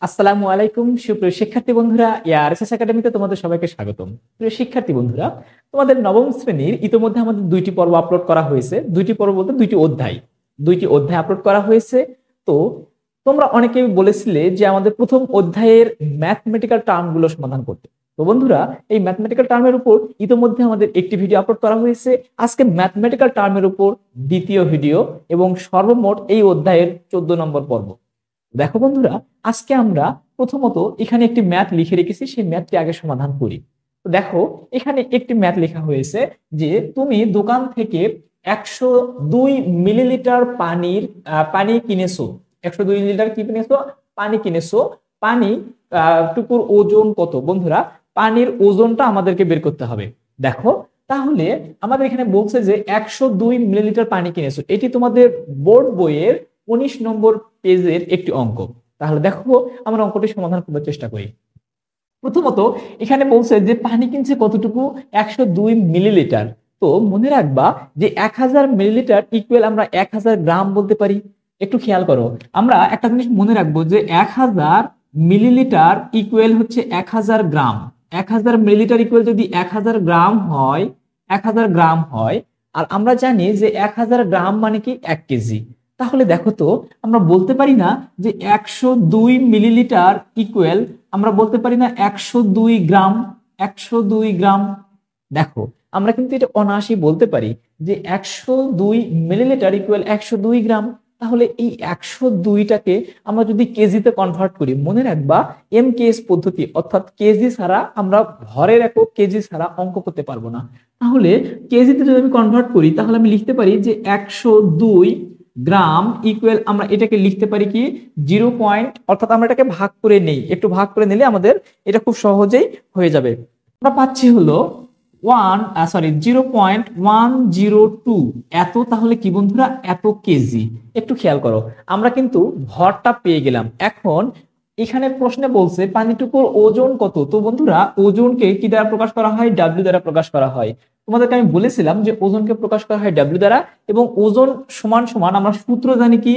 আসসালামু আলাইকুম সুপ্রিয় শিক্ষার্থী বন্ধুরা, আরএসএস একাডেমিতে তোমাদের সবাইকে স্বাগতম। প্রিয় শিক্ষার্থী বন্ধুরা, তোমাদের নবম শ্রেণীর ইতিমধ্যে আমাদের দুইটি পর্ব আপলোড করা হয়েছে। দুইটি পর্ব বলতে দুইটি অধ্যায় আপলোড করা হয়েছে। তো তোমরা অনেকেই বলেছিলে যে আমাদের প্রথম অধ্যায়ের ম্যাথমেটিক্যাল টার্মগুলো সমাধান করতে। তো বন্ধুরা, এই ম্যাথমেটিক্যাল টার্মের উপর ইতিমধ্যে আমাদের একটি ভিডিও আপলোড করা হয়েছে। আজকে ম্যাথমেটিক্যাল টার্মের উপর দ্বিতীয় ভিডিও এবং সর্বমোট এই অধ্যায়ের 14 নম্বর পর্ব। দেখো বন্ধুরা, আজকে আমরা প্রথমত এখানে একটি ম্যাথ লিখে রেখেছি, সেই ম্যাথটি আগে সমাধান করি। তো দেখো, এখানে একটি ম্যাথ লেখা হয়েছে যে তুমি দোকান থেকে 102 মিলিলিটার পানি কিনেছো। 102 লিটার কি কিনেছো? পানি কিনেছো। পানি টুকুর ওজন কত? বন্ধুরা, পানির ওজনটা আমাদেরকে বের করতে হবে। দেখো, তাহলে আমাদের এখানে বলছে যে 102 মিলিলিটার পানি কিনেছো। এটি তোমাদের বোর্ড বইয়ের 19 নম্বর পেজের একটি অঙ্ক। তাহলে দেখো, আমরা অঙ্কটি সমাধান করার চেষ্টা করি। প্রথমত এখানে বলছে যে পানি কিনছে কতটুকু? 102 মিলিলিটার। তো মনে রাখবা যে 1000 মিলিলিটার ইকুয়াল আমরা 1000 গ্রাম বলতে পারি। একটু খেয়াল করো, আমরা একটা জিনিস মনে রাখবো যে 1000 মিলিলিটার ইকুয়াল হচ্ছে 1000 গ্রাম। 1000 মিলিলিটার ইকুয়াল যদি 1000 গ্রাম হয়, 1000 গ্রাম হয়, আর আমরা জানি যে 1000 গ্রাম মানে কি 1 কেজি। তাহলে দেখো তো, আমরা বলতে পারি না যে 102 মিলিলিটার ইকুয়াল, আমরা বলতে পারি না 102 গ্রাম। 102 গ্রাম, দেখো আমরা কিন্তু এটা অনায়াসেই বলতে পারি যে 102 মিলিলিটার ইকুয়াল 102 গ্রাম। তাহলে এই 102টাকে আমরা যদি কেজিতে কনভার্ট করি, মনে রাখবা এমকেএস পদ্ধতি, অর্থাৎ কেজি ছাড়া আমরা ভরের একক কেজি ছাড়া অঙ্ক করতে পারবো না। তাহলে কেজিতে যদি আমি কনভার্ট করি, তাহলে আমি লিখতে পারি যে 102 গ্রাম ইকুয়াল, আমরা এটাকে লিখতে পারি কি 0 পয়েন্ট, অর্থাৎ আমরা এটাকে ভাগ করে নেই। একটু ভাগ করে নিলে আমাদের এটা খুব সহজেই হয়ে যাবে। আমরা পাচ্ছি হলো 0.102 এত। তাহলে কি বন্ধুরা? এত কেজি। একটু খেয়াল করো, আমরা কিন্তু ভরটা পেয়ে গেলাম। এখন এখানে প্রশ্নে বলছে পানিটুকুর ওজন কত। তো বন্ধুরা, ওজনকে কি দ্বারা প্রকাশ করা হয়? ডাব্লিউ দ্বারা প্রকাশ করা হয়। তোমাদেরকে আমি বলেছিলাম যে ওজনকে প্রকাশ করা হয় ডাব্লিউ দ্বারা, এবং ওজন সমান সমান আমরা সূত্র জানি কি?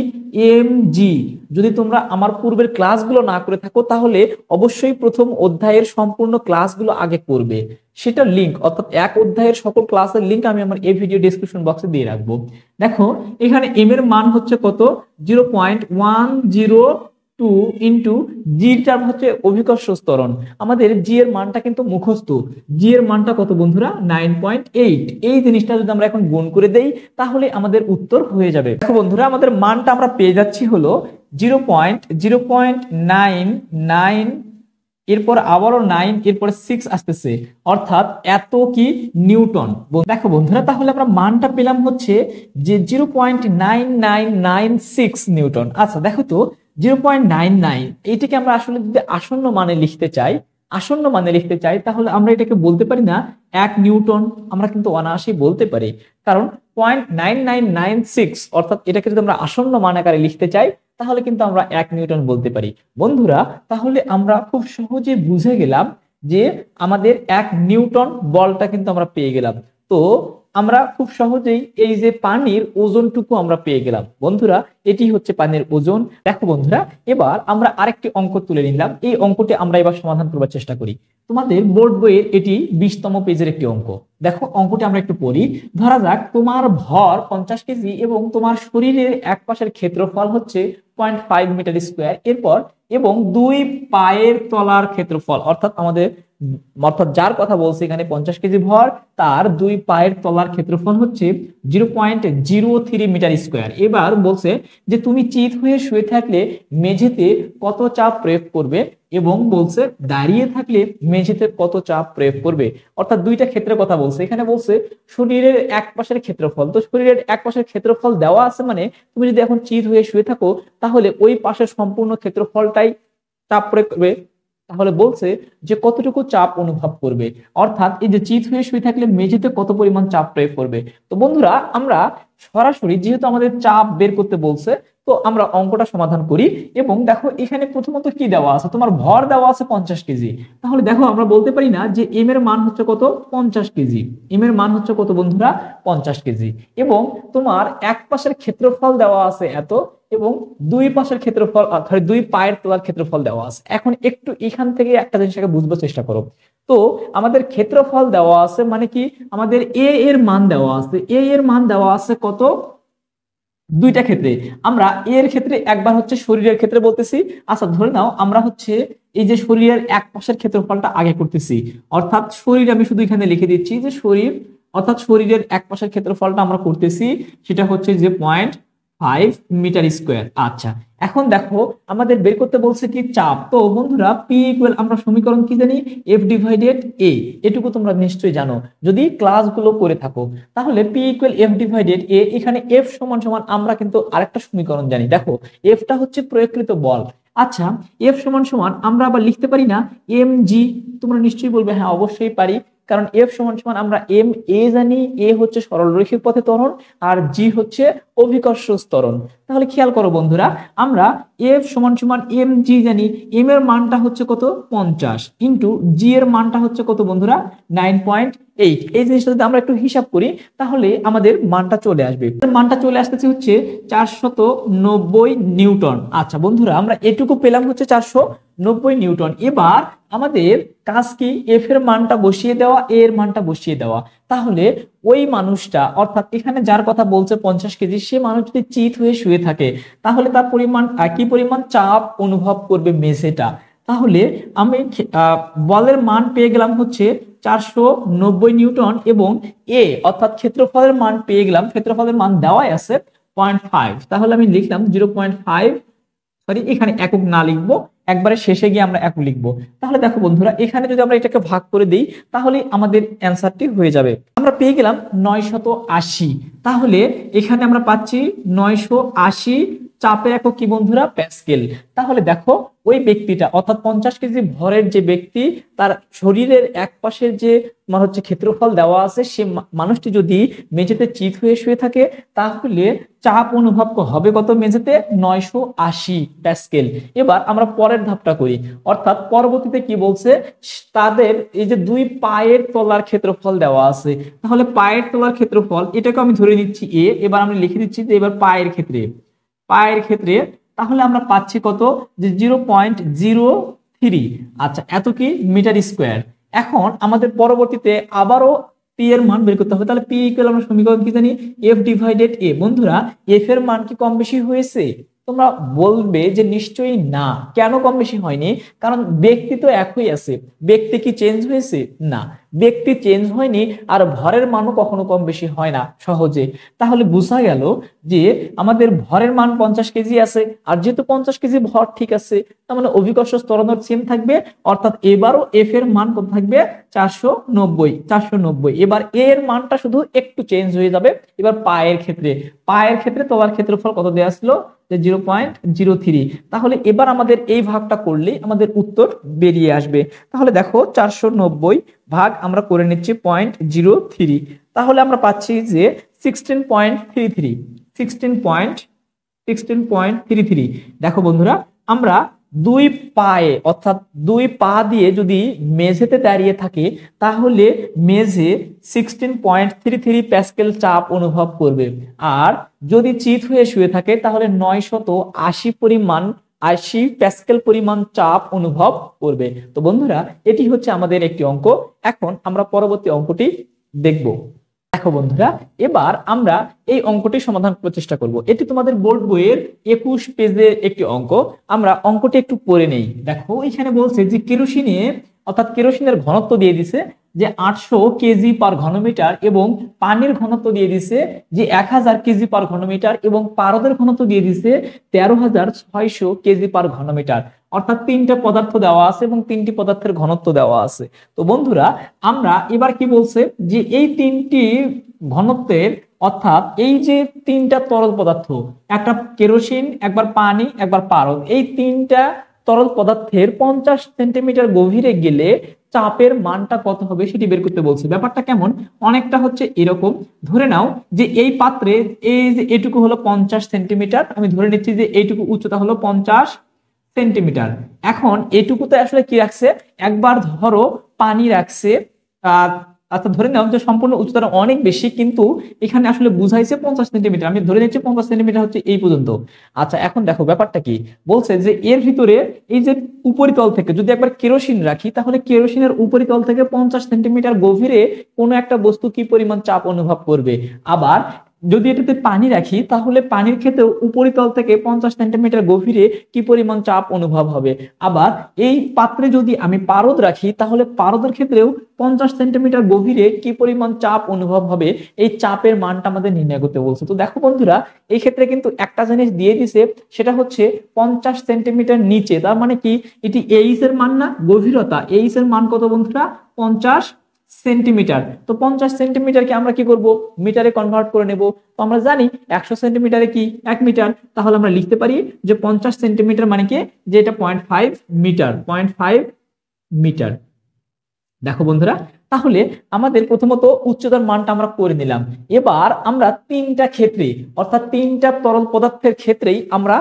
M g. যদি তোমরা আমার পূর্বের ক্লাসগুলো না করে থাকো, তাহলে অবশ্যই প্রথম অধ্যায়ের সম্পূর্ণ ক্লাসগুলো আগে করবে। সেটা লিংক, অর্থাৎ এক অধ্যায়ের সকল ক্লাসের লিংক আমি আমার এই ভিডিও ডেসক্রিপশন বক্সে দিয়ে রাখবো। দেখো, এখানে এম এর মান হচ্ছে কত? 0.102 ইন্টু জিটার হচ্ছে অভিকর্ষ ত্বরণ। আমাদের জি এর মানটা কিন্তু মুখস্থ। জি এর মানটা কত বন্ধুরা? 9.8। এই জিনিসটা যদি আমরা এখন গুণ করে দেই, তাহলে আমাদের উত্তর হয়ে যাবে। দেখো বন্ধুরা, আমাদের মানটা আমরা পেয়ে যাচ্ছি হলো 0.99, এরপর আবারও 9, এরপরে 6 আসতেছে, অর্থাৎ এত কি নিউটন। দেখো বন্ধুরা, তাহলে আমরা মানটা পেলাম হচ্ছে যে 0.9996 নিউটন। আচ্ছা দেখো তো, 0.99 এইটাকে আমরা আসলে যদি আসন্ন মানে লিখতে চাই, তাহলে আমরা এটাকে বলতে পারি না 1 নিউটন। আমরা কিন্তু অনায়াসেই বলতে পারি, কারণ 0.9996, অর্থাৎ এটাকে যদি আমরা আসন্ন মান আকারে লিখতে চাই, তাহলে কিন্তু আমরা 1 নিউটন বলতে পারি। বন্ধুরা, তাহলে আমরা খুব সহজে বুঝে গেলাম যে আমাদের 1 নিউটন বলটা কিন্তু আমরা পেয়ে গেলাম। তো আমরা খুব সহজেই এই যে পানির ওজনটুকু আমরা পেয়ে গেলাম। বন্ধুরা, এটি হচ্ছে পানির ওজন। দেখো বন্ধুরা, এবার আমরা আরেকটি অঙ্ক তুলে নিলাম। এই অঙ্কটি আমরা এবার সমাধান করার চেষ্টা করি। তোমাদের বোর্ড বইয়ের এটি 20তম পেজের একটি অঙ্ক। দেখো, অঙ্কটি আমরা একটু পড়ি। ধরা যাক তোমার ভর 50 কেজি এবং তোমার শরীরের এক পাশের ক্ষেত্রফল হচ্ছে 0.5 মিটার স্কোয়ার। এরপর এবং 2 পায়ের তলার ক্ষেত্রফল, অর্থাৎ যার কথা বলছে এখানে 50 কেজি ভর, তার 2 পায়ের তলার ক্ষেত্রফল হচ্ছে 0.03 মিটার স্কোয়ার। এবার বলছে যে তুমি চিত হয়ে শুয়ে থাকলে মেঝেতে কত চাপ প্রয়োগ করবে, এবং বলছে দাঁড়িয়ে থাকলে মেঝেতে কত চাপ প্রয়োগ করবে। অর্থাৎ দুইটা ক্ষেত্রের কথা বলছে। এখানে বলছে শরীরের এক পাশের ক্ষেত্রফল। তো শরীরের এক পাশের ক্ষেত্রফল দেওয়া আছে, মানে তুমি যদি এখন চিত হয়ে শুয়ে থাকো, তাহলে ওই পাশের সম্পূর্ণ ক্ষেত্রফলটাই চাপ প্রয়োগ করবে। তাহলে বলছে যে কতটুকু চাপ অনুভব করবে, অর্থাৎ এই যে চিত হয়ে শুয়ে থাকলে মেঝেতে কত পরিমাণ চাপ প্রয়োগ করবে। তো বন্ধুরা, আমরা সরাসরি যেহেতু আমাদের চাপ বের করতে বলছে, তো আমরা অঙ্কটা সমাধান করি এবং দেখো এখানে প্রথমত কি দেওয়া আছে, তোমার ভর দেওয়া আছে 50 কেজি। তাহলে দেখো আমরা বলতে পারি না যে এম এর মান হচ্ছে কত, 50 কেজি। এম এর মান হচ্ছে কত বন্ধুরা, 50 কেজি। এবং তোমার এক পাশের ক্ষেত্রফল দেওয়া আছে এত, এবং দুই পাশের ক্ষেত্রফল অর্থাৎ দুই পায়ের তলার ক্ষেত্রফল দেওয়া আছে। এখন একটু এখান থেকে একটা জিনিসটাকে বুঝবার চেষ্টা করো। তো আমাদের ক্ষেত্রফল দেওয়া আছে মানে কি, আমাদের এ এর মান দেওয়া আছে, এ এর মান দেওয়া আছে কত, দুইটা ক্ষেত্রে। আমরা এর ক্ষেত্রে একবার হচ্ছে শরীরের ক্ষেত্রে বলতেছি। আচ্ছা ধরে নাও আমরা হচ্ছে এই যে শরীরের এক পাশের ক্ষেত্রফলটা আগে করতেছি, অর্থাৎ শরীর আমি শুধু এখানে লিখে দিচ্ছি যে শরীর, অর্থাৎ শরীরের এক পাশের ক্ষেত্রফলটা আমরা করতেছি, সেটা হচ্ছে যে 0.5 মিটার স্কোয়ার। আচ্ছা এখন দেখো আমাদের বের করতে বলছে কি চাপ। তো বন্ধুরা পি ইকুয়াল আমরা সমীকরণ কি জানি, এফ ডিভাইডেড এ। এটুকু তোমরা নিশ্চয়ই জানো যদি ক্লাসগুলো করে থাকো। তাহলে পি ইকুয়াল এফ ডিভাইডেড এ, এখানে এফ সমান সমান আমরা কিন্তু আরেকটা সমীকরণ জানি। দেখো এফটা হচ্ছে প্রয়োগকৃত বল। আচ্ছা এফ সমান সমান আমরা আবার লিখতে পারি না এম জি? তোমরা নিশ্চয়ই বলবে হ্যাঁ অবশ্যই পারি, কারণ এফ সমান সমান আমরা এম এ জানি, এ হচ্ছে সরলরৈখিক পথে ত্বরণ আর জি হচ্ছে অভিকর্ষ ত্বরণ। তাহলে খেয়াল করো বন্ধুরা, আমরা এফ সমান সমান এম জি জানি, এম এর মানটা হচ্ছে কত 50 ইন্টু জি এর মানটা হচ্ছে কত বন্ধুরা 9.8। এই জিনিসটা যদি আমরা একটু হিসাব করি তাহলে আমাদের মানটা চলে আসবে, মানটা চলে আসতেছে হচ্ছে 490 নিউটন। আচ্ছা বন্ধুরা আমরা এটুকু পেলাম হচ্ছে 490 নিউটন। এবার আমাদের কাজ কি, এফ এর মানটা বসিয়ে দেওয়া, এ এর মানটা বসিয়ে দেওয়া। তাহলে ওই মানুষটা অর্থাৎ এখানে যার কথা বলছে 50 কেজি, সে মানুষ যদি চিত হয়ে শুয়ে থাকে তাহলে তার পরিমাণ একই পরিমাণ চাপ অনুভব করবে মেঝেটা। তাহলে আমি বলের মান পেয়ে গেলাম হচ্ছে 490 নিউটন এবং এ অর্থাৎ ক্ষেত্রফলের মান পেয়ে গেলাম, ক্ষেত্রফলের মান দেওয়াই আছে 0.5। তাহলে আমি লিখলাম 0.5, সরি এখানে একক না লিখবো, একবারে শেষে গিয়ে আমরা একক লিখবো। তাহলে দেখো বন্ধুরা এখানে যদি আমরা এটাকে ভাগ করে দিই তাহলে আমাদের অ্যান্সারটি হয়ে যাবে। আমরা পেয়ে গেলাম 980। তাহলে এখানে আমরা পাচ্ছি 980 চাপের একক কি বন্ধুরা, প্যাসকেল। তাহলে দেখো ওই ব্যক্তিটা অর্থাৎ 50 কেজি ভরের যে ব্যক্তি, তার শরীরের এক পাশের যে হচ্ছে ক্ষেত্রফল দেওয়া আছে, সে মানুষটি যদি মেঝেতে চিত হয়ে শুয়ে থাকে তাহলে চাপ অনুভব হবে কত মেঝেতে, 980 প্যাসকেল। এবার আমরা পরের ধাপটা করি, অর্থাৎ পরবর্তীতে কি বলছে, তাদের এই যে দুই পায়ের তলার ক্ষেত্রফল দেওয়া আছে। তাহলে পায়ের তলার ক্ষেত্রফল এটাকে আমি ধরে নিচ্ছি এ, এবার আমি লিখে দিচ্ছি যে এবার পায়ের ক্ষেত্রে, পায়ের ক্ষেত্রে তাহলে আমরা পাচ্ছি কত, যে 0.03। আচ্ছা এত কি মিটার স্কোয়ার। এখন আমাদের পরবর্তীতে আবারও পি এর মান বের করতে হবে। তাহলে পি ইকুয়াল আমরা সমীকরণ কি জানি, এফ ডিভাইডেড এ। বন্ধুরা এফ এর মান কি কম বেশি হয়েছে? তোমরা বলবে যে নিশ্চয়ই না। কেন কম বেশি হয়নি? কারণ ব্যক্তি তো একই আছে, ব্যক্তি কি চেঞ্জ হয়েছে? না, ব্যক্তি চেঞ্জ হয়নি, আর ভরের মানও কখনো কম বেশি হয় না সহজে। তাহলে বোঝা গেল যে আমাদের ভরের মান 50 কেজি আছে, আর যেহেতু 50 কেজি ভর ঠিক আছে, তার মানে অভিকর্ষ ত্বরণ সেম থাকবে, অর্থাৎ এবারও এফ এর মান কত থাকবে, 490। এবার এ এর মানটা শুধু একটু চেঞ্জ হয়ে যাবে। এবার পায়ের ক্ষেত্রে, পায়ের ক্ষেত্রে তলার ক্ষেত্রফল কত দেওয়া ছিল, যে 0.03। তাহলে এবার আমাদের এই ভাগটা করলেই আমাদের উত্তর বেরিয়ে আসবে। তাহলে দেখো 490 ভাগ আমরা করে নিচ্ছি 0.03, তাহলে আমরা পাচ্ছি যে 16.33। দেখো বন্ধুরা আমরা দুই পায়ে অর্থাৎ দুই পা দিয়ে যদি মেঝেতে দাঁড়িয়ে থাকে তাহলে মেঝে 16.33 প্যাসকেল চাপ অনুভব করবে, আর যদি চিত হয়ে শুয়ে থাকে তাহলে 980 প্যাসকেল পরিমাণ চাপ অনুভব করবে। তো বন্ধুরা এটি হচ্ছে আমাদের একটি অঙ্ক। এখন আমরা পরবর্তী অঙ্কটি দেখব। দেখো বন্ধুরা এবার আমরা এই অঙ্কটি সমাধান করার চেষ্টা করব। এটি তোমাদের বোর্ড বইয়ের 21 পেজের একটি অঙ্ক। আমরা অঙ্কটি একটু পড়ে নেই। দেখো এখানে বলছে যে কেরোসিনে অর্থাৎ কেরোসিনের ঘনত্ব দিয়ে দিছে যে 800 কেজি পার ঘনমিটার এবং পানির ঘনত্ব দিয়ে দিছে যে 1000 কেজি পার ঘনমিটার এবং পারদের ঘনত্ব দিয়ে দিছে 13600 কেজি পার ঘনমিটার। অর্থাৎ তিনটা পদার্থ দেওয়া আছে এবং তিনটি পদার্থের ঘনত্ব দেওয়া আছে। তো বন্ধুরা আমরা এবার কি বলছে যে এই তিনটি ঘনত্বের অর্থাৎ এই যে তিনটা তরল পদার্থ, একটা কেরোসিন, একবার পানি, একবার পারদ, এই তিনটা তরল পদার্থের 50 সেন্টিমিটার গভীরে গেলে চাপের মানটা কত হবে সেটি বের করতে বলছে। ব্যাপারটা কেমন, অনেকটা হচ্ছে এরকম। ধরে নাও যে এই পাত্রে এই যে এটুকু হলো 50 সেন্টিমিটার, আমি ধরে নিচ্ছি যে এইটুকু উচ্চতা হলো 50 সেন্টিমিটার। এখন এটুকুতে আসলে কি রাখছে, একবার ধরো পানি রাখছে। আহ আচ্ছা ধরে নাও যে সম্পূর্ণ উচ্চতাটা অনেক বেশি, কিন্তু এখানে আসলে বুঝাইছে 50 সেন্টিমিটার, আমি ধরে নিচ্ছি 50 সেন্টিমিটার হচ্ছে এই পর্যন্ত। আচ্ছা এখন দেখো ব্যাপারটা কি বলছে, যে এর ভিতরে এই যে উপরিতল থেকে যদি একবার কেরোসিন রাখি, তাহলে কেরোসিনের উপরিতল থেকে 50 সেন্টিমিটার গভীরে কোনো একটা বস্তু কি পরিমাণ চাপ অনুভব করবে। আবার যদি এটাতে পানি রাখি, তাহলে পানির ক্ষেত্রেও উপরিতল থেকে 50 সেন্টিমিটার গভীরে কি পরিমাণ চাপ অনুভব হবে। আবার এই পাত্রে যদি আমি পারদ রাখি, তাহলে পারদের ক্ষেত্রেও 50 সেন্টিমিটার গভীরে কি পরিমাণ চাপ অনুভব হবে, এই চাপের মানটা আমাদের নির্ণয় করতে বলছে। তো দেখো বন্ধুরা, এই ক্ষেত্রে কিন্তু একটা জিনিস দিয়ে দিছে, সেটা হচ্ছে 50 সেন্টিমিটার নিচে, তার মানে কি এটি এইচ এর মান না, গভীরতা এইচ এর মান কত বন্ধুরা, 50 সেন্টিমিটার। তো 50 সেন্টিমিটারকে আমরা কি করব, মিটারে কনভার্ট করে নেব। তো আমরা জানি 100 সেন্টিমিটারে কি 1 মিটার, তাহলে আমরা লিখতে পারি যে 50 সেন্টিমিটার মানে কি, যে এটা 0.5 মিটার, 0.5 মিটার। দেখো বন্ধুরা, তাহলে আমাদের প্রথমত উচ্চতার মানটা আমরা করে নিলাম। এবার আমরা তিনটা ক্ষেত্রে, অর্থাৎ তিনটা তরল পদার্থের ক্ষেত্রেই আমরা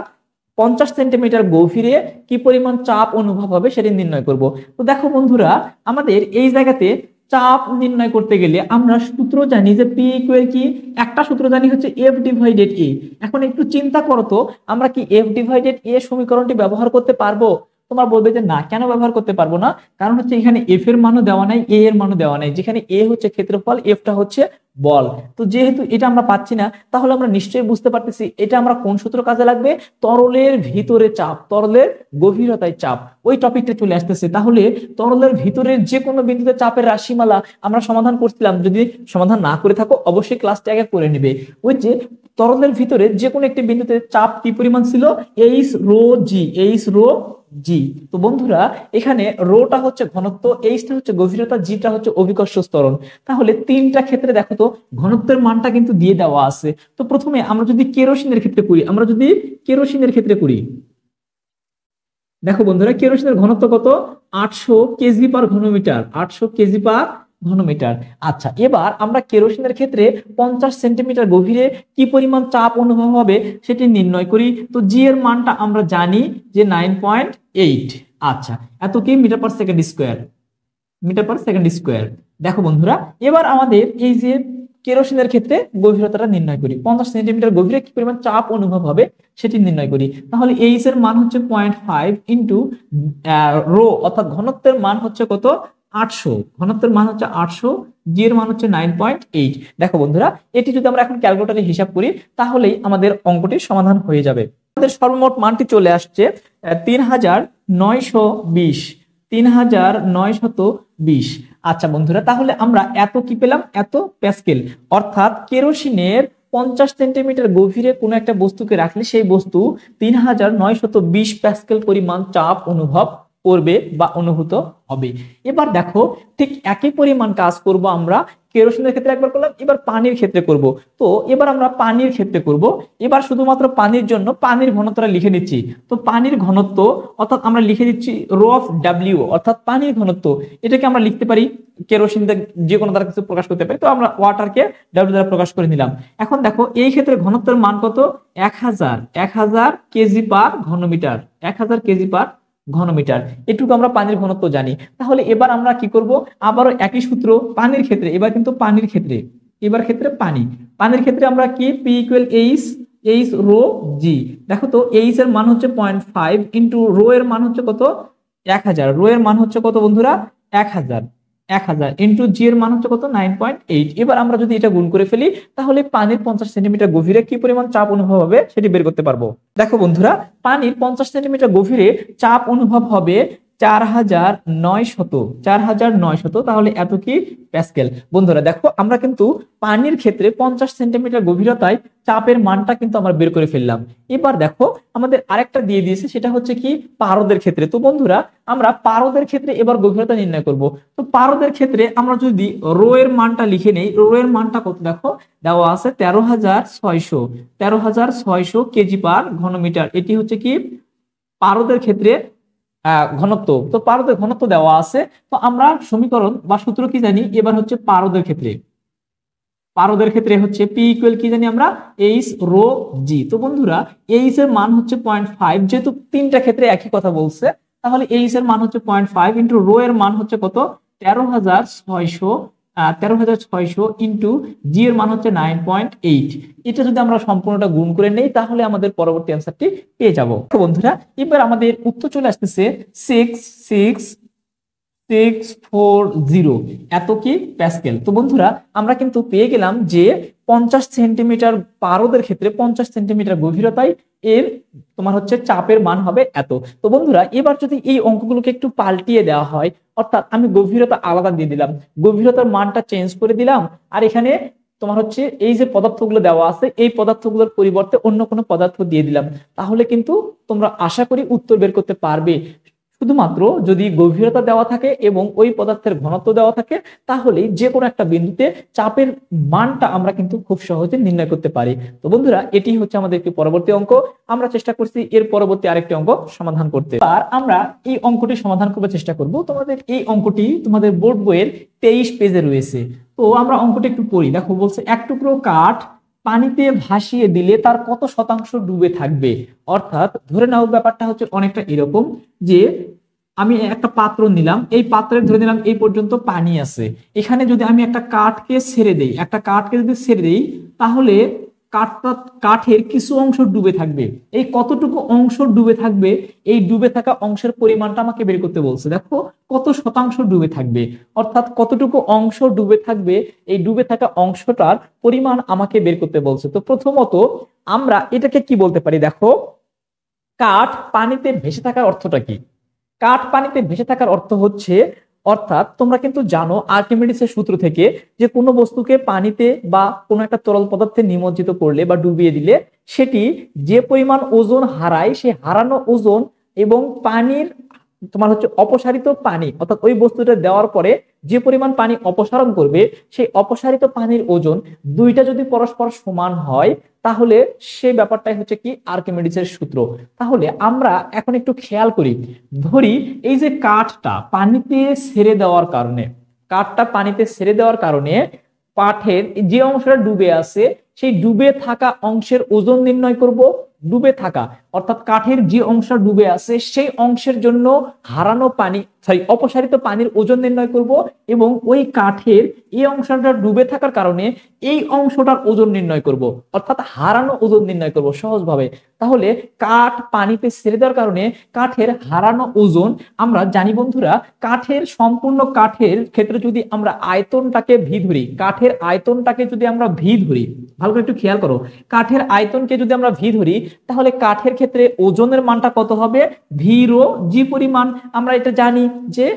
50 সেন্টিমিটার গভীরে কি পরিমাণ চাপ অনুভব হবে সেটি নির্ণয় করব। তো দেখো বন্ধুরা, আমাদের এই জায়গাতে চাপ নির্ণয় করতে গেলে আমরা সূত্র জানি যে পি ইকুয়াল কি, একটা সূত্র জানি হচ্ছে এফ ডিভাইডেড এ। এখন একটু চিন্তা করো তো, আমরা কি এফ ডিভাইডেড এ সমীকরণটি ব্যবহার করতে পারবো? তোমার বলবে যে না, কেন ব্যবহার করতে পারবো না? কারণ হচ্ছে এখানে এফ এর মানও দেওয়া নাই, এ এর মানও দেওয়া নাই, যেখানে এ হচ্ছে ক্ষেত্রফল, এফটা হচ্ছে বল। তো যেহেতু এটা আমরা পাচ্ছি না, তাহলে আমরা নিশ্চয়ই বুঝতে পারতেছি এটা আমরা কোন সূত্র কাজে লাগবে, তরলের ভিতরে চাপ, তরলের গভীরতায় চাপ, ওই টপিকটা চলে আসতেছে। তাহলে তরলের ভিতরের যে কোনো বিন্দুতে চাপের রাশিমালা আমরা সমাধান করছিলাম, যদি সমাধান না করে থাকো অবশ্যই ক্লাসটা আগে করে নেবে। ওই যে তরলের ভিতরে যে কোনো একটি বিন্দুতে চাপ কি পরিমাণ ছিল, এইচ রো জি, এইচ রো জি। তো বন্ধুরা, এখানে রোটা হচ্ছে ঘনত্ব, এইচটা হচ্ছে গভীরতা, জিটা হচ্ছে অভিকর্ষ ত্বরণ। তাহলে তিনটা ক্ষেত্রে দেখো তো ঘনত্বের মানটা কিন্তু দিয়ে দেওয়া আছে। তো প্রথমে আমরা যদি কেরোসিনের ক্ষেত্রে করি, আমরা যদি কেরোসিনের ক্ষেত্রে করি, দেখো বন্ধুরা কেরোসিনের ঘনত্ব কত, 800 কেজি পার ঘনমিটার, 800 কেজি পার ঘনমিটার। আচ্ছা এবার আমরা কেরোসিনের ক্ষেত্রে 50 সেন্টিমিটার গভীরে কি পরিমাণ চাপ অনুভব হবে সেটি নির্ণয় করি। তো জি এর মানটা আমরা জানি যে 9.8। আচ্ছা, এত কি metre per second square, metre per second square. দেখো বন্ধুরা, এবার আমাদের এই যে কেরোসিনের ক্ষেত্রে গভীরতাটা নির্ণয় করি, 50 সেন্টিমিটার গভীরে কি পরিমাণ চাপ অনুভব হবে সেটি নির্ণয় করি। তাহলে এইচ এর মান হচ্ছে 0.5 ইন্টু রো, অর্থাৎ ঘনত্বের মান হচ্ছে কত, 800, ঘনত্বের মান হচ্ছে 800, জি এর মান হচ্ছে 9.8। দেখো বন্ধুরা, এটি যদি আমরা এখন ক্যালকুলেটরে হিসাব করি, তাহলেই আমাদের অঙ্কটির সমাধান হয়ে যাবে। আমাদের সর্বমোট মানটি চলে আসছে 3920, 3920। আচ্ছা বন্ধুরা, তাহলে আমরা এত কি পেলাম, এত প্যাসকেল। অর্থাৎ কেরোসিনের 50 সেন্টিমিটার গভীরে কোনো একটা বস্তুকে রাখলে সেই বস্তু 3920 প্যাসকেল পরিমাণ চাপ অনুভব করবে বা অনুভূত হবে। এবার দেখো, ঠিক একই পরিমাণ কাজ করব আমরা কেরোসিনের ক্ষেত্রে একবার করলাম, এবার পানির ক্ষেত্রে করব। তো এবার আমরা পানির ক্ষেত্রে করব। এবার শুধুমাত্র পানির জন্য পানির ঘনত্বটা লিখে নিচ্ছি। তো পানির ঘনত্ব, অর্থাৎ আমরা লিখে দিচ্ছি রো অফ ডাব্লিউ, অর্থাৎ পানির ঘনত্ব। এটাকে আমরা লিখতে পারি কেরোসিন যে কোনো দ্বারা কিছু প্রকাশ করতে পারি, তো আমরা ওয়াটারকে ডাব্লিউ দ্বারা প্রকাশ করে নিলাম। এখন দেখো এই ক্ষেত্রে ঘনত্বের মান কত, 1000 কেজি পার ঘনমিটার, 1000 কেজি পার ঘনমিটার। এটুকু আমরা পানির ঘনত্ব জানি। তাহলে এবার আমরা কি করব, আবারও একই সূত্র পানির ক্ষেত্রে, এবার কিন্তু পানির ক্ষেত্রে, এবার ক্ষেত্রে পানির ক্ষেত্রে আমরা কি P equal H, H rho G. দেখো তো এইচ এর মান হচ্ছে 0.5 ইন্টু রো এর মান হচ্ছে কত, 1000, রো এর মান হচ্ছে কত বন্ধুরা, 1000, 1000 ইন্টু জি এর মান হচ্ছে কত, 9.8। এবার আমরা যদি এটা গুণ করে ফেলি, তাহলে পানির 50 সেন্টিমিটার গভীরে কি পরিমাণ চাপ অনুভব হবে সেটি বের করতে পারবো। দেখো বন্ধুরা, পানির 50 সেন্টিমিটার গভীরে চাপ অনুভব হবে 4900, তাহলে এত কি প্যাসকেল। বন্ধুরা দেখো, আমরা কিন্তু পানির ক্ষেত্রে 50 সেন্টিমিটার গভীরতায় চাপের মানটা কিন্তু আমরা বের করে ফেললাম। এবার দেখো আমাদের আরেকটা দিয়ে দিয়েছে, সেটা হচ্ছে কি পারদের ক্ষেত্রে। তো বন্ধুরা, আমরা পারদের ক্ষেত্রে এবার গভীরতা নির্ণয় করব। তো পারদের ক্ষেত্রে আমরা যদি রো এর মানটা লিখে নেই, রো এর মানটা কত দেখো দেওয়া আছে 13600, 13600 কেজি পার ঘনমিটার। এটি হচ্ছে কি পারদের ক্ষেত্রে ঘনত্ব, তো পারদের ঘনত্ব দেওয়া আছে। তো আমরা সমীকরণ বা সূত্র কি জানি, এবার হচ্ছে পারদের ক্ষেত্রে হচ্ছে পি ইকুয়াল কি জানি আমরা, এইচ রো জি। তো বন্ধুরা এইচ এর মান হচ্ছে 0.5, যেহেতু তিনটা ক্ষেত্রে একই কথা বলছে, তাহলে এইচ এর মান হচ্ছে 0.5 ইন্টু রো এর মান হচ্ছে কত, 13,600, 13,600 ইন্টু জি এর মান হচ্ছে 9.8। এটা যদি আমরা সম্পূর্ণটা গুণ করে নেই তাহলে আমাদের পরবর্তী অ্যান্সারটি পেয়ে যাব। তো বন্ধুরা এবার আমাদের উত্তর চলে আসতেছে 66640 এত কি প্যাসকেল। তো বন্ধুরা আমরা কিন্তু পেয়ে গেলাম যে 50 সেন্টিমিটার পারদের ক্ষেত্রে 50 সেন্টিমিটার গভীরতায় এর তোমার হচ্ছে চাপের মান হবে এত। তো বন্ধুরা এবার যদি এই অঙ্কগুলোকে একটু পাল্টিয়ে দেওয়া হয়, অর্থাৎ আমি গভীরতা আলাদা দিয়ে দিলাম, গভীরতার মানটা চেঞ্জ করে দিলাম, আর এখানে তোমার হচ্ছে এই যে পদার্থগুলো দেওয়া আছে এই পদার্থগুলোর পরিবর্তে অন্য কোনো পদার্থ দিয়ে দিলাম, তাহলে কিন্তু তোমরা আশা করি উত্তর বের করতে পারবে। শুধুমাত্র যদি গভীরতা দেওয়া থাকে এবং ওই পদার্থের ঘনত্ব দেওয়া থাকে, তাহলেই যে কোনো একটা বিন্দুতে চাপের মানটা আমরা কিন্তু খুব সহজে নির্ণয় করতে পারি। তো বন্ধুরা এটি হচ্ছে আমাদের একটি পরবর্তী অঙ্ক। আমরা চেষ্টা করছি এর পরবর্তী আরেকটি অঙ্ক সমাধান করতে। আর আমরা এই অঙ্কটি সমাধান করার চেষ্টা করব। তোমাদের এই অঙ্কটি তোমাদের বোর্ড বইয়ের 23 পেজে রয়েছে। তো আমরা অঙ্কটি একটু পড়ি। দেখো বলছে, এক টুকরো কাঠ পানিতে ভাসিয়ে দিলে তার কত শতাংশ ডুবে থাকবে। অর্থাৎ ধরে নাও ব্যাপারটা হচ্ছে অনেকটা এরকম যে আমি একটা পাত্র নিলাম, এই পাত্রে ধরে নিলাম এই পর্যন্ত পানি আছে, এখানে যদি আমি একটা কাঠকে ছেড়ে দেই, তাহলে কাঠটা, কাঠের কিছু অংশ ডুবে থাকবে। এই কতটুকু অংশ ডুবে থাকবে, এই ডুবে থাকা অংশের পরিমাণটা আমাকে বের করতে বলছে। দেখো কত শতাংশ ডুবে থাকবে, অর্থাৎ কতটুকু অংশ ডুবে থাকবে, এই ডুবে থাকা অংশটার পরিমাণ আমাকে বের করতে বলছে। তো প্রথমত আমরা এটাকে কি বলতে পারি, দেখো কাঠ পানিতে ভেসে থাকার অর্থটা কি। কাঠ পানিতে ভেসে থাকার অর্থ হচ্ছে, অর্থাৎ তোমরা কিন্তু জানো আর্কিমিডিসের সূত্র থেকে যে কোনো বস্তুকে পানিতে বা কোনো একটা তরল পদার্থে নিমজ্জিত করলে বা ডুবিয়ে দিলে সেটি যে পরিমাণ ওজন হারায়, সেই হারানো ওজন এবং পানির তোমার হচ্ছে অপসারিত পানি, অর্থাৎ ওই বস্তুটা দেওয়ার পরে যে পরিমাণ পানি অপসারণ করবে, সেই অপসারিত পানির ওজন দুইটা যদি পরস্পর সমান হয়, তাহলে সেই ব্যাপারটাই হচ্ছে কি আর্কিমিডিসের সূত্র। তাহলে আমরা এখন একটু খেয়াল করি, ধরি এই যে কাঠটা পানিতে ছেড়ে দেওয়ার কারণে কাঠের যে অংশটা ডুবে আছে সেই ডুবে থাকা অংশের ওজন নির্ণয় করব। ডুবে থাকা অর্থাৎ কাঠের যে অংশ ডুবে আছে সেই অংশের জন্য হারানো পানি, অপসারিত পানির ওজন নির্ণয় করব, এবং ওই কাঠের এই অংশটা ডুবে থাকার কারণে এই অংশটার ওজন নির্ণয় করব, অর্থাৎ হারানো ওজন নির্ণয় করব সহজভাবে। তাহলে কাঠ পানিতে ছেড়ে দেওয়ার কারণে কাঠের হারানো ওজন আমরা জানি বন্ধুরা। সম্পূর্ণ কাঠের ক্ষেত্রে যদি আমরা আয়তনটাকে ভি ধরি, ভালো করে একটু খেয়াল করো, কাঠের আয়তনকে যদি আমরা ভি ধরি, তাহলে কাঠের ক্ষেত্রে ওজনের মানটা কত হবে, ভি রো জি পরিমাণ। আমরা এটা জানি যে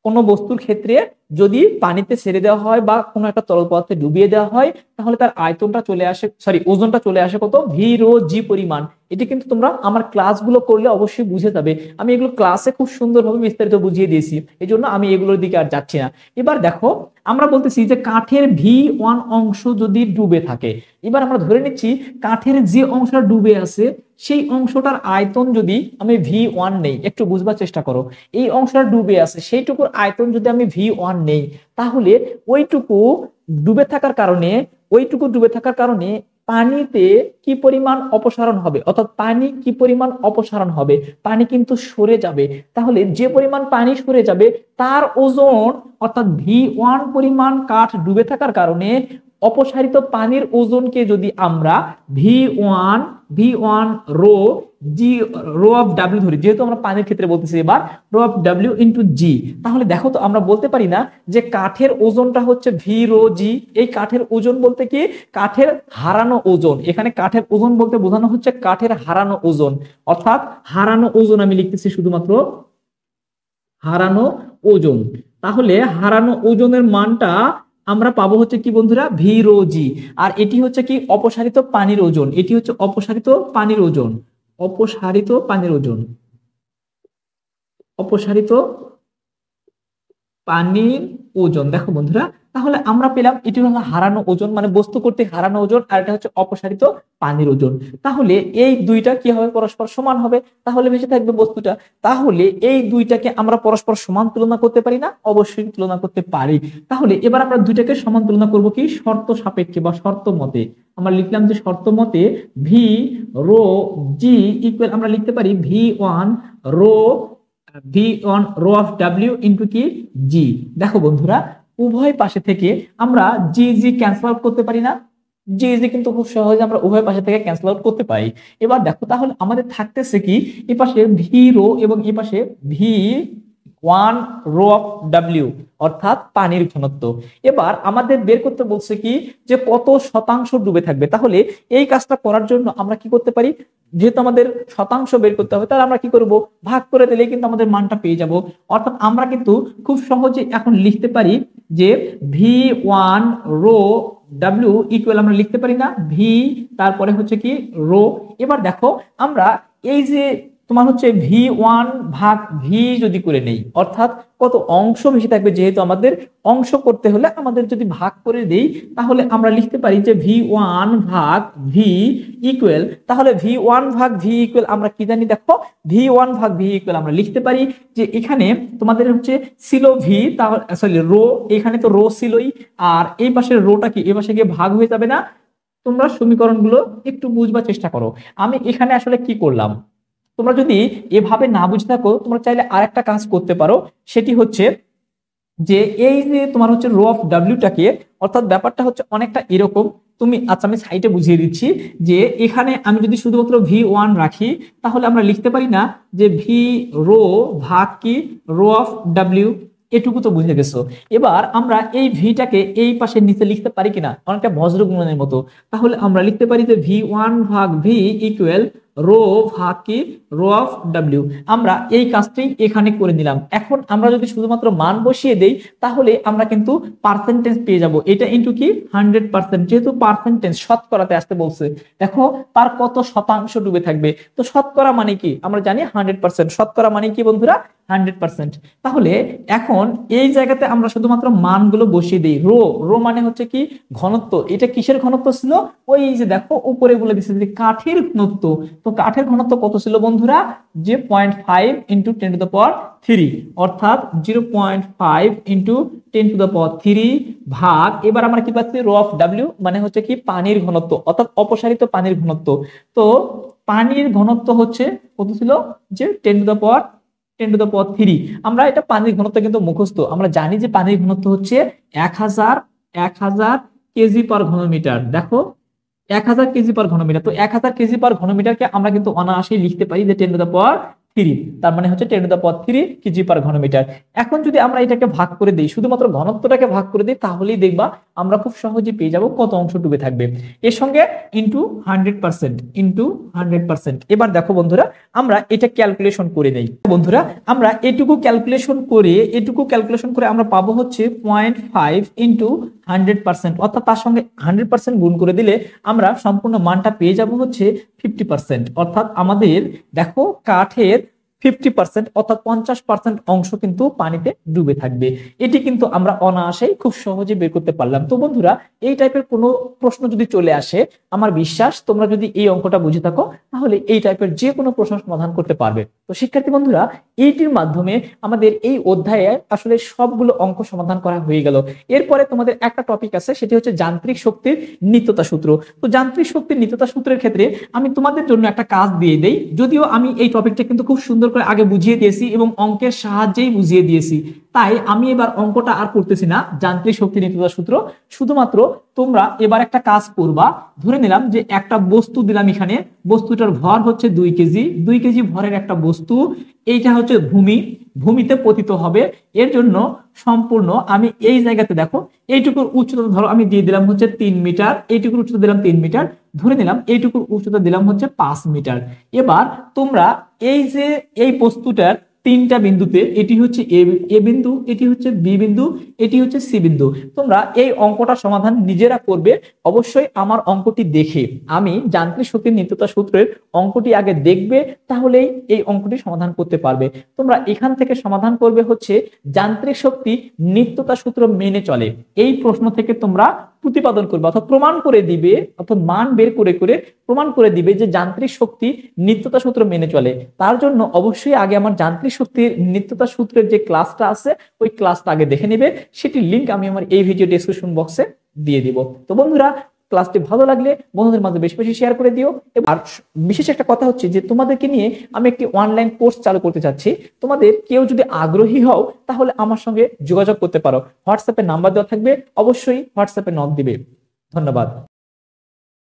কোনো বস্তুর ক্ষেত্রে যদি পানিতে ছেড়ে দেওয়া হয় বা কোনো একটা তরল পদার্থে ডুবিয়ে দেওয়া হয়, তাহলে তার আয়তনটা চলে আসে, ওজনটা চলে আসে কত, ভি রো জি পরিমাণ। এটি কিন্তু তোমরা আমার ক্লাসগুলো করলে অবশ্যই বুঝে যাবে, আমি এগুলো ক্লাসে খুব সুন্দরভাবে বিস্তারিত বুঝিয়ে দিয়েছি, এই জন্য আমি এগুলোর দিকে আর যাচ্ছি না। এবার দেখো আমরা বলতেছি যে কাঠের ভি1 অংশ যদি ডুবে থাকে, এবার আমরা ধরে নিচ্ছি কাঠের যে অংশটা ডুবে আছে সেই অংশটার আয়তন যদি আমি ভি1 নেই, একটু বুঝবার চেষ্টা করো, এই অংশটা ডুবে আছে সেইটুকুর আয়তন যদি আমি ভি1 নেই, তাহলে ওইটুকু ডুবে থাকার কারণে পানিতে কি পরিমাণ অপসারণ হবে, অর্থাৎ পানি কিন্তু সরে যাবে। তাহলে যে পরিমাণ পানি সরে যাবে তার ওজন, অর্থাৎ ভি1 পরিমাণ কাঠ ডুবে থাকার কারণে অপসারিত পানির ওজনকে যদি আমরা v one rho g, rho of ডাব্লিউ ধরি, যেহেতু আমরা পানির ক্ষেত্রে বলতেছি এবার rho of W into g, তাহলে দেখো তো আমরা বলতে পারি না যে কাঠের ওজনটা হচ্ছে ভি রো জি। এই কাঠের ওজন বলতে কি, কাঠের হারানো ওজন, এখানে কাঠের ওজন বলতে বোঝানো হচ্ছে কাঠের হারানো ওজন, অর্থাৎ হারানো ওজন আমি লিখতেছি শুধুমাত্র হারানো ওজন। তাহলে হারানো ওজনের মানটা আমরা পাবো হচ্ছে কি বন্ধুরা, ভি রো জি। আর এটি হচ্ছে কি অপসারিত পানির ওজন, অপসারিত পানির ওজন। দেখো বন্ধুরা তাহলে আমরা পেলাম এটি হলো হারানো ওজন, মানে বস্তু কর্তৃক হারানো ওজন, আর এটা হচ্ছে অপসারিত পানির ওজন। তাহলে এই দুইটা কি হবে, পরস্পর সমান হবে, তাহলে বেশি থাকবে বস্তুটা। তাহলে এই দুইটাকে আমরা পরস্পর সমান তুলনা করতে পারি না? অবশ্যই তুলনা করতে পারি। তাহলে এবার আমরা দুইটাকে সমান তুলনা করব কি, শর্ত সাপেক্ষে বা শর্ত মতে। আমরা লিখলাম যে শর্ত মতে ভি রো জি ইকুয়াল, আমরা লিখতে পারি V one rho of W into কি জি। দেখো বন্ধুরা, উভয় পাশে থেকে আমরা জি জি ক্যান্সেল আউট করতে পারি না? জি জি কিন্তু খুব সহজে আমরা উভয় পাশে থেকে ক্যান্সেল আউট করতে পারি। এবার দেখো তাহলে আমাদের থাকতেছে কি, এ পাশে ভি রো এবং এ পাশে ভি ওয়ান রো অফ ডাব্লিউ, অর্থাৎ পানির ঘনত্ব। এবার আমাদের বের করতে বলছে কি, যে কত শতাংশ ডুবে থাকবে। তাহলে এই কাজটা করার জন্য আমরা কি করতে পারি, যেহেতু আমাদের শতাংশ বের করতে হবে, তাহলে আমরা কি করব, ভাগ করে দিলে কিন্তু আমাদের মানটা পেয়ে যাব। অর্থাৎ আমরা কিন্তু খুব সহজে এখন লিখতে পারি যে ভি ওয়ান রো ডাব্লিউ ইকুয়াল, আমরা লিখতে পারি না ভি তারপরে হচ্ছে কি রো। এবার দেখো আমরা এই যে তোমার হচ্ছে ভি ওয়ান ভাগ ভি যদি করে নেই, অর্থাৎ কত অংশ বেশি থাকবে, যেহেতু আমাদের অংশ করতে হলে আমাদের যদি ভাগ করে দেই, তাহলে আমরা লিখতে পারি যে ভি ওয়ান ভাগ ভি ইকুয়াল, তাহলে ভি ওয়ান ভাগ ভি ইকুয়াল আমরা কি জানি, দেখো ভি ওয়ান ভাগ ভি ইকুয়াল আমরা লিখতে পারি যে এখানে তোমাদের হচ্ছে ছিল ভি, তাহলে সরি রো, এখানে তো রো ছিলই, আর এই পাশের রোটা কি এই পাশে গিয়ে ভাগ হয়ে যাবে না? তোমরা সমীকরণগুলো একটু বুঝবার চেষ্টা করো। আমি এখানে আসলে কি করলাম, তোমরা যদি এভাবে না বুঝে থাকো, তোমরা চাইলে আরেকটা কাজ করতে পারো, সেটি হচ্ছে যে এই যে তোমার হচ্ছে রো অফ ডাব্লিউটাকে, অর্থাৎ ব্যাপারটা হচ্ছে অনেকটা এরকম। তুমি আচ্ছা আমি সাইডে বুঝিয়ে দিচ্ছি যে এখানে আমি যদি শুধুমাত্র ভি ওয়ান রাখি, তাহলে আমরা লিখতে পারি না যে ভি রো ভাগ কি রো অফ ডাব্লিউ, এটুকু তো বুঝে গেছো। এবার আমরা এই ভিটাকে এই পাশে নিচে লিখতে পারি কিনা, অনেকটা বজ্র গুণনের মতো। তাহলে আমরা লিখতে পারি যে ভি ওয়ান ভাগ ভি ইকুয়াল রো ভাগ কি রো অফ ডাব্লিউ। আমরা এই কাজটাই এখানে করে নিলাম। এখন আমরা যদি শুধুমাত্র মান বসিয়ে দেই, তাহলে আমরা কিন্তু পার্সেন্টেজ পেয়ে যাব, এটা ইন্টু কি 100%, যেহেতু পার্সেন্টেজ শতকরাতে আসতে বলছে। দেখো তার কত শতাংশ ডুবে থাকবে, তো শতকরা মানে কি আমরা জানি 100%, শতকরা মানে কি বন্ধুরা 100%। তাহলে এখন এই জায়গাতে আমরা শুধুমাত্র মানগুলো বসিয়ে দিই। রো রো মানে হচ্ছে কি ঘনত্ব, এটা কিসের ঘনত্ব ছিল, ওই যে দেখো উপরে বলে দিচ্ছে যে কাঠের ঘনত্ব। তো কাঠের ঘনত্ব কত ছিল বন্ধুরা, যে 0.5 ইন্টু 10⁻³ অর্থাৎ 0.5 ইন্টু 10⁻³ ভাগ, এবার আমরা কি পাচ্ছি রো অফ ডাব্লিউ মানে হচ্ছে কি পানির ঘনত্ব, অর্থাৎ অপসারিত পানির ঘনত্ব। তো পানির ঘনত্ব হচ্ছে কত ছিল, যে 10⁻³ আমরা এটা পানির ঘনত্ব কিন্তু মুখস্থ, আমরা জানি যে পানির ঘনত্ব হচ্ছে 1000 কেজি পার ঘনমিটার। দেখো 1000 কেজি পার ঘনমিটার, তো 1000 কেজি পার ঘনমিটারকে আমরা কিন্তু অনায়াসেই লিখতে পারি যে 10⁻³, তার মানে হচ্ছে 10⁻³ কেজি পার ঘনমিটার। এখন যদি আমরা এটাকে ভাগ করে দিই, শুধুমাত্র ঘনত্বটাকে ভাগ করে দিই, তাহলেই দেখবা আমরা খুব সহজে পেয়ে যাব কত অংশ ডুবে থাকবে, এর সঙ্গে ইন্টু 100%। এবার দেখো বন্ধুরা, আমরা এটা ক্যালকুলেশন করে নেই। বন্ধুরা আমরা এটুকু ক্যালকুলেশন করে আমরা পাবো হচ্ছে 0.5 ইন্টু 100%, অর্থাৎ তার সঙ্গে 100% গুণ করে দিলে আমরা সম্পূর্ণ মানটা পেয়ে যাব হচ্ছে 50%। অর্থাৎ আমাদের দেখো কাঠের 50% অর্থাৎ 50% অংশ কিন্তু পানিতে ডুবে থাকবে। এটি কিন্তু আমরা অনায়াসেই খুব সহজে বের করতে পারলাম। তো বন্ধুরা এই টাইপের কোনো প্রশ্ন যদি চলে আসে, আমার বিশ্বাস তোমরা যদি এই অঙ্কটা বুঝে থাকো, তাহলে এই টাইপের যে কোনো প্রশ্ন সমাধান করতে পারবে। তো শিক্ষার্থী বন্ধুরা, এইটির মাধ্যমে আমাদের এই অধ্যায়ে আসলে সবগুলো অঙ্ক সমাধান করা হয়ে গেল। এরপরে তোমাদের একটা টপিক আছে, সেটি হচ্ছে যান্ত্রিক শক্তির নিত্যতা সূত্র। তো যান্ত্রিক শক্তির নিত্যতা সূত্রের ক্ষেত্রে আমি তোমাদের জন্য একটা কাজ দিয়ে দেই, যদিও আমি এই টপিকটা কিন্তু খুব সুন্দর করে আগে বুঝিয়ে দিয়েছি এবং অঙ্কের সাহায্যেই বুঝিয়ে দিয়েছি, তাই আমি এবার অঙ্কটা আর করতেছি না যান্ত্রিক শক্তির নিত্যতা সূত্র। শুধুমাত্র তোমরা এবার একটা কাজ করবা, ধরে নিলাম যে একটা বস্তু দিলাম, এখানে বস্তুটার ভর হচ্ছে 2 কেজি, 2 কেজি ভরের একটা বস্তু, এইটা হচ্ছে ভূমিতে পতিত হবে। এর জন্য সম্পূর্ণ আমি এই জায়গাতে দেখো এইটুকুর উচ্চতা ধরো আমি দিয়ে দিলাম হচ্ছে 3 মিটার, এইটুকুর উচ্চতা দিলাম 3 মিটার, ধরে নিলাম এইটুকুর উচ্চতা দিলাম হচ্ছে 5 মিটার। এবার তোমরা এই যে এই বস্তুটার তিনটা বিন্দুতে, এটি হচ্ছে এ বিন্দু, এটি হচ্ছে বি বিন্দু, এটি হচ্ছে সি বিন্দু। তোমরা এই অঙ্কটা সমাধান নিজেরা করবে। অবশ্যই আমার অঙ্কটি দেখে, আমি যান্ত্রিক শক্তির নিত্যতা সূত্রের অঙ্কটি আগে দেখবে, তাহলেই এই অঙ্কটি সমাধান করতে পারবে। তোমরা এখান থেকে সমাধান করবে হচ্ছে যান্ত্রিক শক্তি নিত্যতা সূত্র মেনে চলে, এই প্রশ্ন থেকে তোমরা প্রতিপাদন করবে অর্থাৎ প্রমাণ করে দিবে, অর্থাৎ মান বের করে করে প্রমাণ করে দিবে যে যান্ত্রিক শক্তি নিত্যতা সূত্র মেনে চলে। তার জন্য অবশ্যই আগে আমার যান্ত্রিক শক্তির নিত্যতা সূত্রের যে ক্লাসটা আছে ওই ক্লাসটা আগে দেখে নিবে, সেটির লিংক আমি আমার এই ভিডিও ডেসক্রিপশন বক্সে দিয়ে দিব। তো বন্ধুরা, ক্লাসটি ভালো লাগলে বন্ধুদের মাঝে বেশি বেশি শেয়ার করে দিও। আর বিশেষ একটা কথা হচ্ছে যে তোমাদেরকে নিয়ে আমি একটি অনলাইন কোর্স চালু করতে চাচ্ছি। তোমাদের কেউ যদি আগ্রহী হও তাহলে আমার সঙ্গে যোগাযোগ করতে পারো। হোয়াটসঅ্যাপে নাম্বার দেওয়া থাকবে, অবশ্যই হোয়াটসঅ্যাপে নক দিবে। ধন্যবাদ।